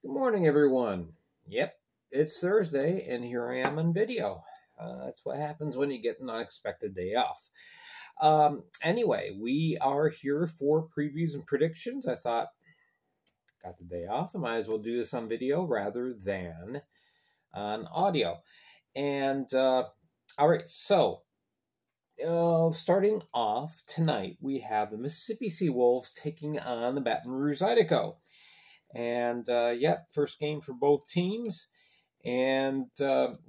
Good morning, everyone. Yep, it's Thursday, and here I am on video. That's what happens when you get an unexpected day off. Anyway, we are here for previews and predictions. I thought, got the day off, I might as well do this on video rather than on audio. And all right, so starting off tonight, we have the Mississippi Sea Wolves taking on the Baton Rouge Zydeco. And first game for both teams. And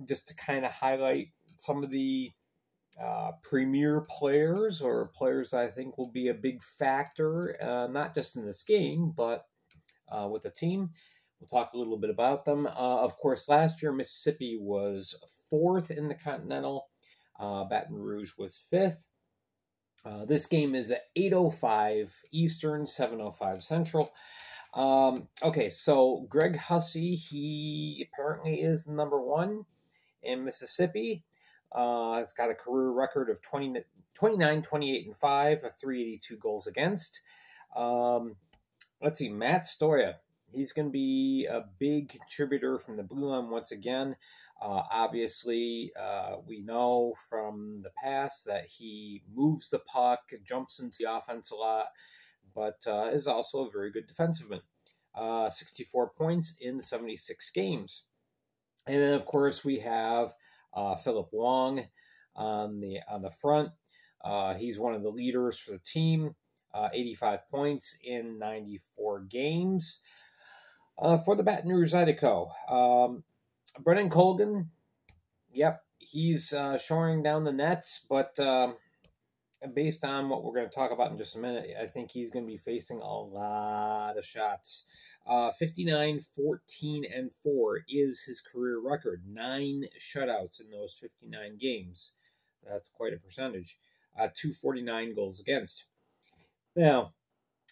just to kind of highlight some of the premier players or players I think will be a big factor, not just in this game, but with the team. We'll talk a little bit about them. Of course, last year Mississippi was 4th in the Continental. Baton Rouge was 5th. This game is at 8:05 Eastern, 7:05 Central. Okay, so Greg Hussey, he apparently is number 1 in Mississippi. He's got a career record of 29, 28, and 5, 382 goals against. Let's see, Matt Stoya. He's going to be a big contributor from the blue line once again. Obviously, we know from the past that he moves the puck, jumps into the offense a lot, but is also a very good defenseman. 64 points in 76 games. And then, of course, we have Philip Wong on the front. He's one of the leaders for the team. 85 points in 94 games. For the Baton Rouge Zydeco, Brennan Colgan, yep, he's shoring down the nets, but based on what we're going to talk about in just a minute, I think he's going to be facing a lot of shots. 59, 14, and 4 is his career record. 9 shutouts in those 59 games. That's quite a percentage. 249 goals against. Now,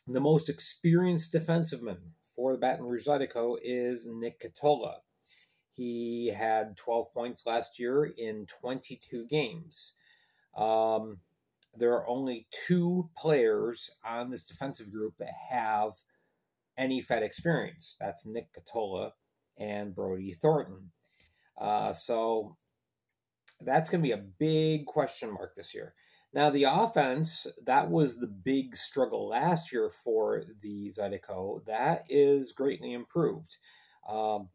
the most experienced defenseman for the Baton Rouge Zydeco is Nick Catola. He had 12 points last year in 22 games. There are only 2 players on this defensive group that have any Fed experience. That's Nick Catola and Brody Thornton. So that's going to be a big question mark this year. Now, the offense, that was the big struggle last year for the Zydeco. That is greatly improved.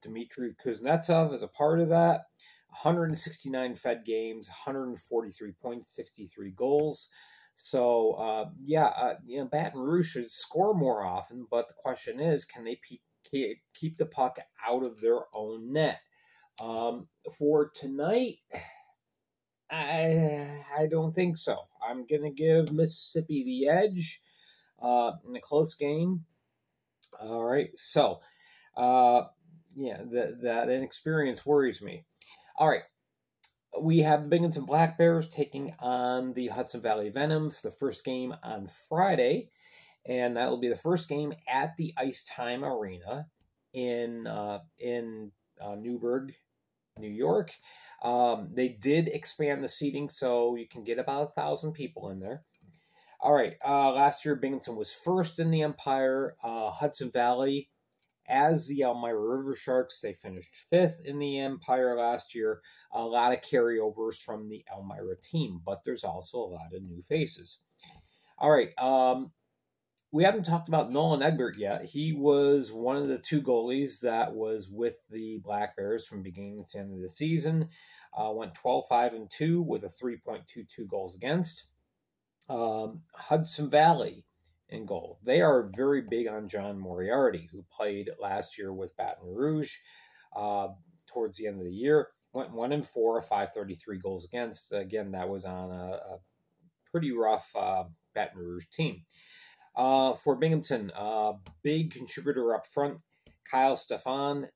Dmitry Kuznetsov is a part of that. 169 Fed games, 143 points, 63 goals. So, Baton Rouge should score more often, but the question is, can they keep the puck out of their own net? For tonight, I don't think so. I'm going to give Mississippi the edge in a close game. All right, so, that inexperience worries me. All right, we have Binghamton Black Bears taking on the Hudson Valley Venom for the first game on Friday, and that will be the first game at the Ice Time Arena in Newburgh, New York. They did expand the seating, so you can get about 1,000 people in there. All right, last year Binghamton was first in the Empire. Hudson Valley, as the Elmira River Sharks, they finished 5th in the Empire last year. A lot of carryovers from the Elmira team, but there's also a lot of new faces. All right, we haven't talked about Nolan Egbert yet. He was one of the 2 goalies that was with the Black Bears from beginning to end of the season. Went 12-5-2 with a 3.22 goals against. Hudson Valley in goal. They are very big on John Moriarty, who played last year with Baton Rouge towards the end of the year. Went 1-4, 533 goals against. Again, that was on a pretty rough Baton Rouge team. For Binghamton, big contributor up front, Kyle Stefan.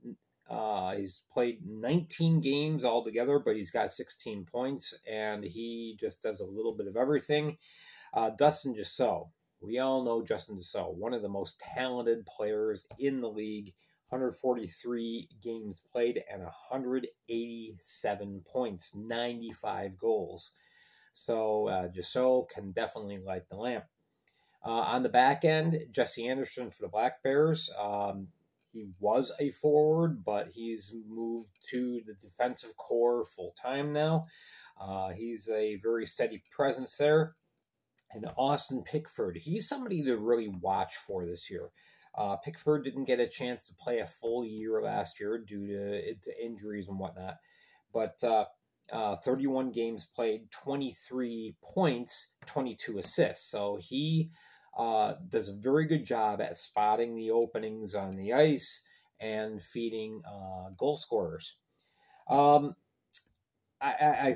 He's played 19 games altogether, but he's got 16 points, and he just does a little bit of everything. Dustin Giseau. We all know Justin Giseau, one of the most talented players in the league. 143 games played and 187 points, 95 goals. So Giseau can definitely light the lamp. On the back end, Jesse Anderson for the Black Bears. He was a forward, but he's moved to the defensive core full time now. He's a very steady presence there. And Austin Pickford, he's somebody to really watch for this year. Pickford didn't get a chance to play a full year last year due to injuries and whatnot. But 31 games played, 23 points, 22 assists. So he does a very good job at spotting the openings on the ice and feeding goal scorers. I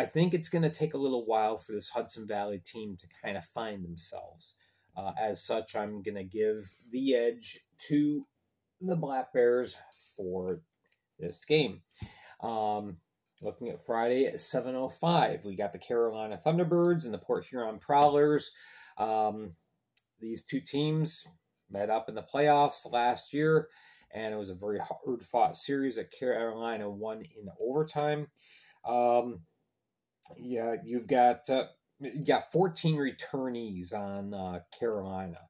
think it's going to take a little while for this Hudson Valley team to kind of find themselves. As such, I'm going to give the edge to the Black Bears for this game. Looking at Friday at 7:05, we got the Carolina Thunderbirds and the Port Huron Prowlers. These two teams met up in the playoffs last year, and it was a very hard-fought series that Carolina won in overtime. You've got 14 returnees on Carolina.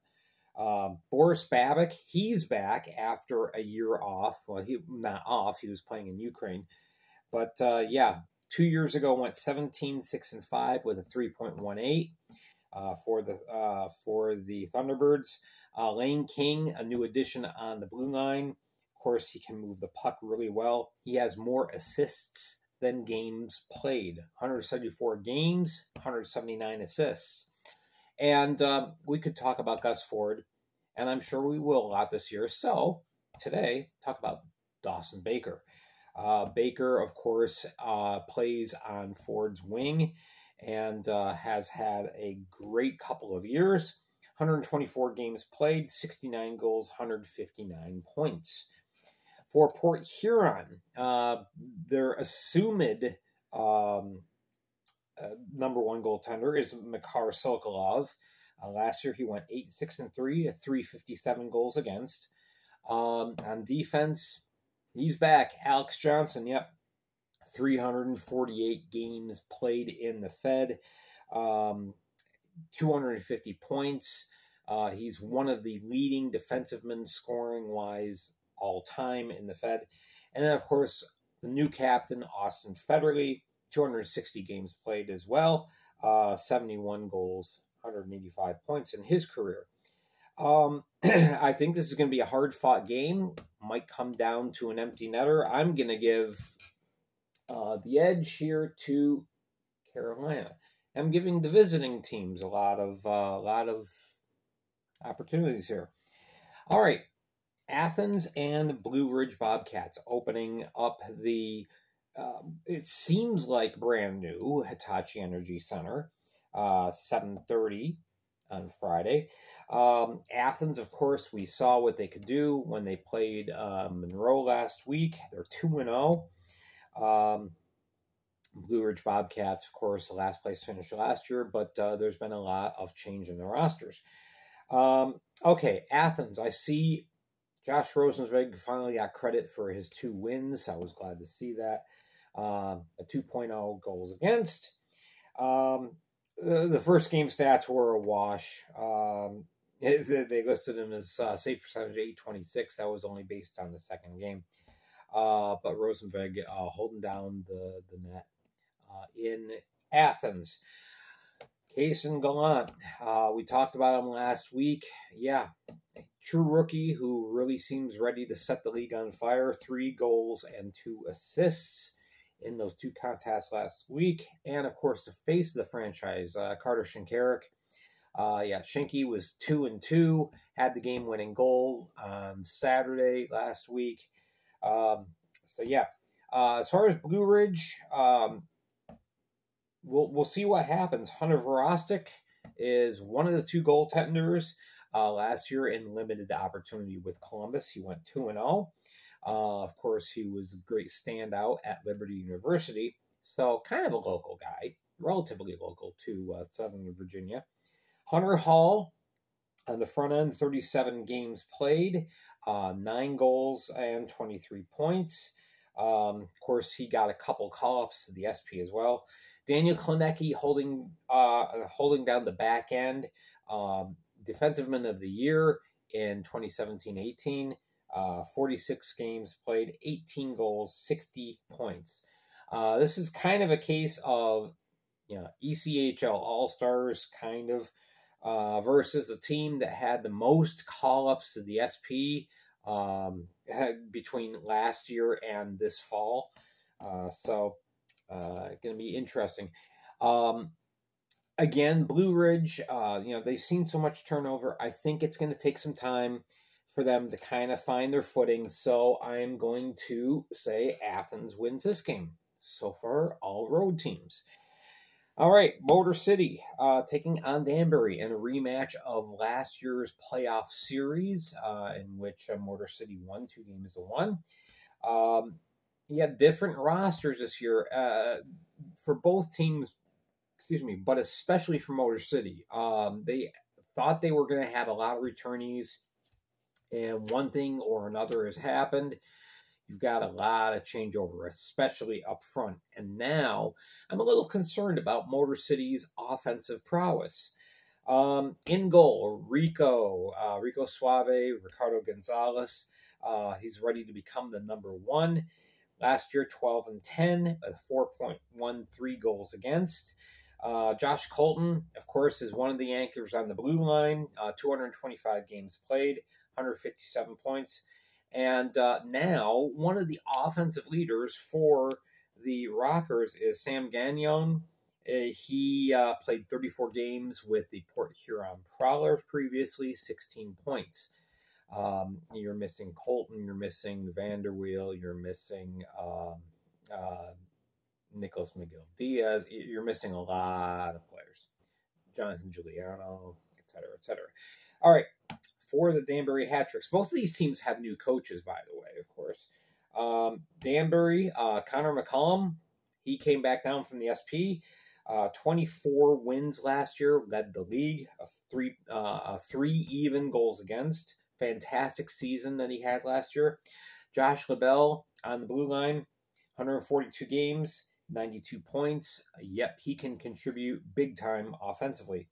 Boris Babic, he's back after a year off. Well, he not off. He was playing in Ukraine. But 2 years ago went 17-6-5 with a 3.18 for the Thunderbirds. Lane King, a new addition on the blue line. Of course, he can move the puck really well. He has more assists than games played. 174 games, 179 assists. And we could talk about Gus Ford, and I'm sure we will a lot this year. So today, talk about Dawson Baker. Baker, of course, plays on Ford's wing and has had a great couple of years. 124 games played, 69 goals, 159 points. For Port Huron, their assumed number one goaltender is Makar Sokolov. Last year he went 8-6-3 at 357 goals against. On defense, he's back. Alex Johnson, 348 games played in the Fed, 250 points. He's one of the leading defensivemen scoring-wise all time in the Fed. And then, of course, the new captain, Austin Federley, 260 games played as well, 71 goals, 185 points in his career. I think this is going to be a hard-fought game. Might come down to an empty netter. I'm going to give the edge here to Carolina. I'm giving the visiting teams a lot of opportunities here. All right, Athens and Blue Ridge Bobcats opening up the it seems like brand new Hitachi Energy Center, 7:30 on Friday. Athens, of course, we saw what they could do when they played Monroe last week. They're 2-0. Blue Ridge Bobcats, of course, the last place finished last year, but there's been a lot of change in the rosters. Okay, Athens, I see Josh Rosenzweig finally got credit for his 2 wins. I was glad to see that. A 2.0 goals against. The first game stats were a wash. They listed him as save percentage 826. That was only based on the second game. But Rosenzweig holding down the net in Athens. Case and Gallant. We talked about him last week. Yeah, a true rookie who really seems ready to set the league on fire. 3 goals and 2 assists in those 2 contests last week. And, of course, the face of the franchise, Carter Shinkarik. Shinky was 2-2, had the game-winning goal on Saturday last week. As far as Blue Ridge, we'll see what happens. Hunter Verostic is one of the 2 goaltenders last year in limited opportunity with Columbus. He went 2-0. Of course, he was a great standout at Liberty University, so kind of a local guy, relatively local to Southern Virginia. Hunter Hall on the front end, 37 games played, 9 goals and 23 points. Of course, he got a couple call-ups to the SP as well. Daniel Klinecki holding down the back end, Defensive Man of the Year in 2017-18. 46 games played, 18 goals, 60 points. This is kind of a case of, ECHL All-Stars kind of versus the team that had the most call-ups to the SP between last year and this fall. So going to be interesting. Again, Blue Ridge, they've seen so much turnover. I think it's going to take some time for them to kind of find their footing. So I'm going to say Athens wins this game. So far, all road teams. All right, Motor City taking on Danbury in a rematch of last year's playoff series in which Motor City won 2-1. Different rosters this year for both teams, but especially for Motor City. They thought they were going to have a lot of returnees, and one thing or another has happened. You've got a lot of changeover, especially up front. And now I'm a little concerned about Motor City's offensive prowess. In goal, Rico Suave, Ricardo Gonzalez. He's ready to become the number one. Last year, 12-10, 4.13 goals against. Josh Colton, of course, is one of the anchors on the blue line. 225 games played, 157 points. And now one of the offensive leaders for the Rockers is Sam Gagnon. He played 34 games with the Port Huron Prowlers previously, 16 points. You're missing Colton, you're missing Vanderweel, you're missing Nicholas McGill-Diaz. You're missing a lot of players. Jonathan Giuliano, et cetera, et cetera. All right. For the Danbury Hat-Tricks. Both of these teams have new coaches, by the way, of course. Danbury, Connor McCollum, he came back down from the SP. 24 wins last year, led the league. Three even goals against. Fantastic season that he had last year. Josh LaBelle on the blue line, 142 games, 92 points. Yep, he can contribute big time offensively.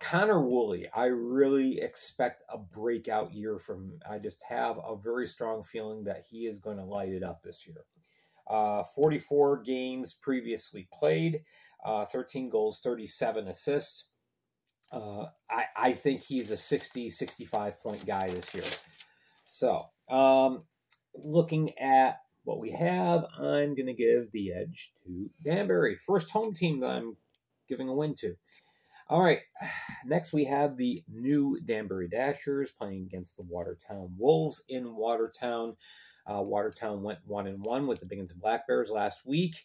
Connor Woolley, I really expect a breakout year from him. I just have a very strong feeling that he is going to light it up this year. 44 games previously played, 13 goals, 37 assists. I think he's a 60, 65-point guy this year. So, looking at what we have, I'm going to give the edge to Danbury. First home team that I'm giving a win to. All right, next we have the new Danbury Dashers playing against the Watertown Wolves in Watertown. Watertown went 1-1 with the Binghamton Black Bears last week.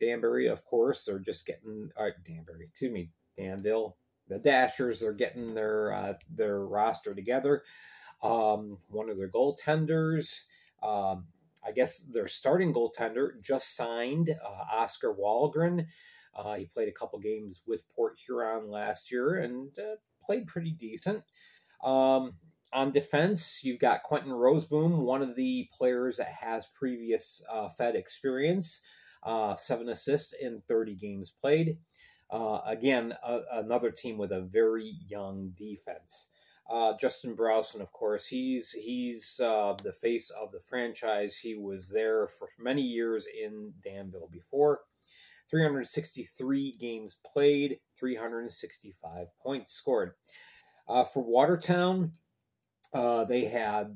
Danbury, of course, are just getting Danville. The Dashers are getting their roster together. One of their goaltenders, I guess their starting goaltender, just signed, Oscar Walgren. He played a couple games with Port Huron last year and played pretty decent. On defense, you've got Quentin Roseboom, one of the players that has previous Fed experience, 7 assists in 30 games played. Again, another team with a very young defense. Justin Browson, of course, he's the face of the franchise. He was there for many years in Danville before. 363 games played, 365 points scored. For Watertown, they had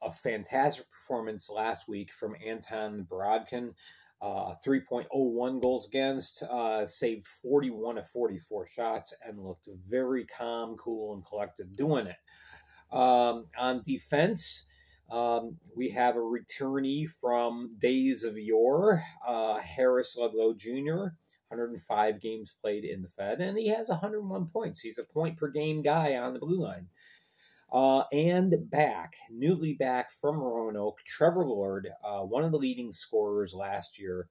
a fantastic performance last week from Anton Borodkin. 3.01 goals against, saved 41 of 44 shots, and looked very calm, cool, and collected doing it. On defense, we have a returnee from days of yore, Harris Ludlow Jr., 105 games played in the Fed, and he has 101 points. He's a point-per-game guy on the blue line. And newly back from Roanoke, Trevor Lord, one of the leading scorers last year.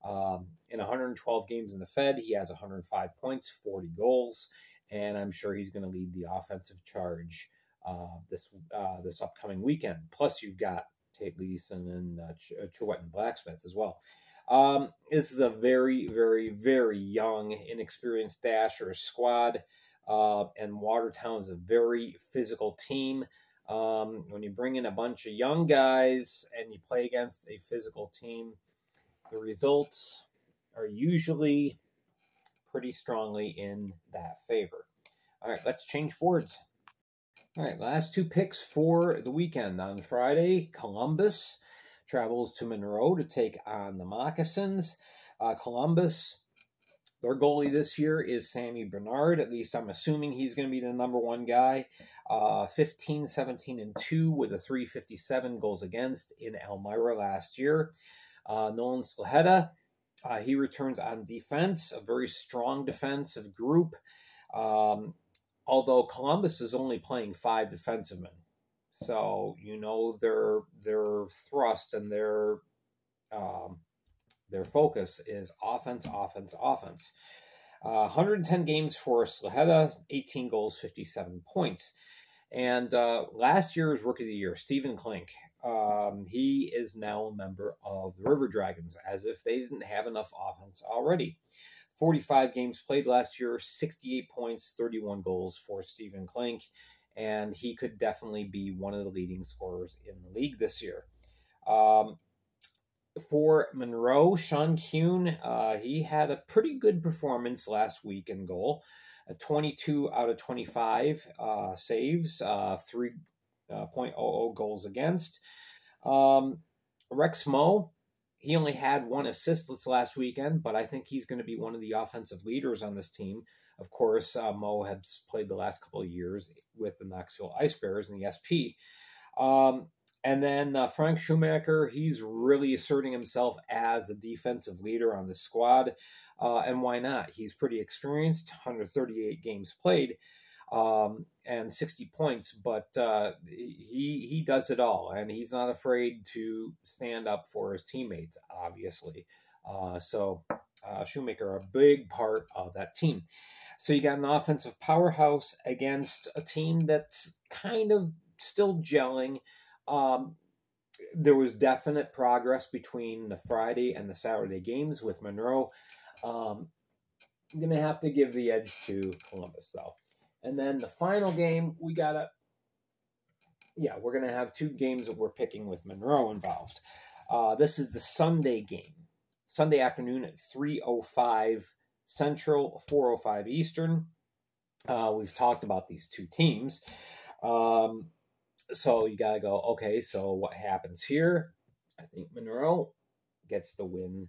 In 112 games in the Fed, he has 105 points, 40 goals, and I'm sure he's going to lead the offensive charge this upcoming weekend. Plus, you've got Tate Leeson and Chewetton Blacksmith as well. This is a very, very, very young, inexperienced Dasher squad, and Watertown is a very physical team. When you bring in a bunch of young guys and you play against a physical team, the results are usually pretty strongly in that favor. All right, let's change boards. All right, last two picks for the weekend. On Friday, Columbus travels to Monroe to take on the Moccasins. Columbus, their goalie this year is Sammy Bernard. At least I'm assuming he's going to be the number one guy. 15, 17, and 2 with a 357 goals against in Elmira last year. Nolan Slaheta, he returns on defense, a very strong defensive group. Although Columbus is only playing 5 defensemen. So, you know, their thrust and their focus is offense, offense, offense. 110 games for Slaheta, 18 goals, 57 points. And last year's Rookie of the Year, Stephen Klink, he is now a member of the River Dragons, as if they didn't have enough offense already. 45 games played last year, 68 points, 31 goals for Stephen Klink, and he could definitely be one of the leading scorers in the league this year. For Monroe, Sean Kuhn, he had a pretty good performance last week in goal. 22 out of 25 saves, 3.00 goals against. Rex Moe, he only had 1 assist this last weekend, but I think he's going to be one of the offensive leaders on this team. Of course, Moe has played the last couple of years with the Knoxville Ice Bears in the SP. And then Frank Schumacher, he's really asserting himself as a defensive leader on the squad. And why not? He's pretty experienced, 138 games played, and 60 points, but he does it all, and he's not afraid to stand up for his teammates, obviously. So Shoemaker, a big part of that team. So you got an offensive powerhouse against a team that's kind of still gelling. There was definite progress between the Friday and the Saturday games with Monroe. I'm going to have to give the edge to Columbus, though. And then the final game, we're going to have 2 games that we're picking with Monroe involved. This is the Sunday game. Sunday afternoon at 3:05 Central, 4:05 Eastern. We've talked about these 2 teams. So you got to go, okay, so what happens here? I think Monroe gets the win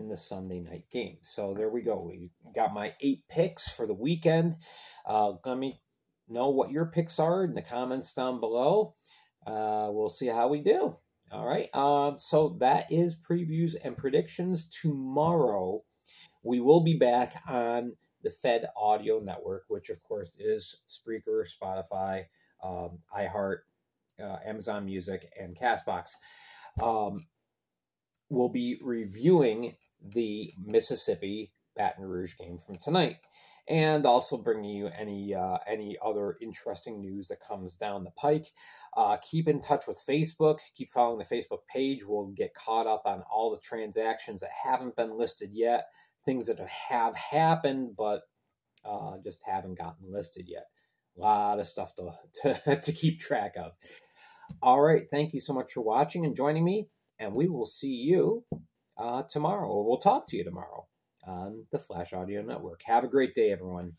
in the Sunday night game. So there we go. We got my 8 picks for the weekend. Let me know what your picks are in the comments down below. We'll see how we do. All right. So that is previews and predictions. Tomorrow, we will be back on the Fed Audio Network, which, of course, is Spreaker, Spotify, iHeart, Amazon Music, and CastBox. We'll be reviewing the Mississippi Baton Rouge game from tonight, and also bringing you any other interesting news that comes down the pike. Keep in touch with Facebook. Keep following the Facebook page. We'll get caught up on all the transactions that haven't been listed yet, things that have happened but just haven't gotten listed yet. A lot of stuff to keep track of. All right, thank you so much for watching and joining me, and we will see you tomorrow, or we'll talk to you tomorrow on the Flash Audio Network. Have a great day, everyone.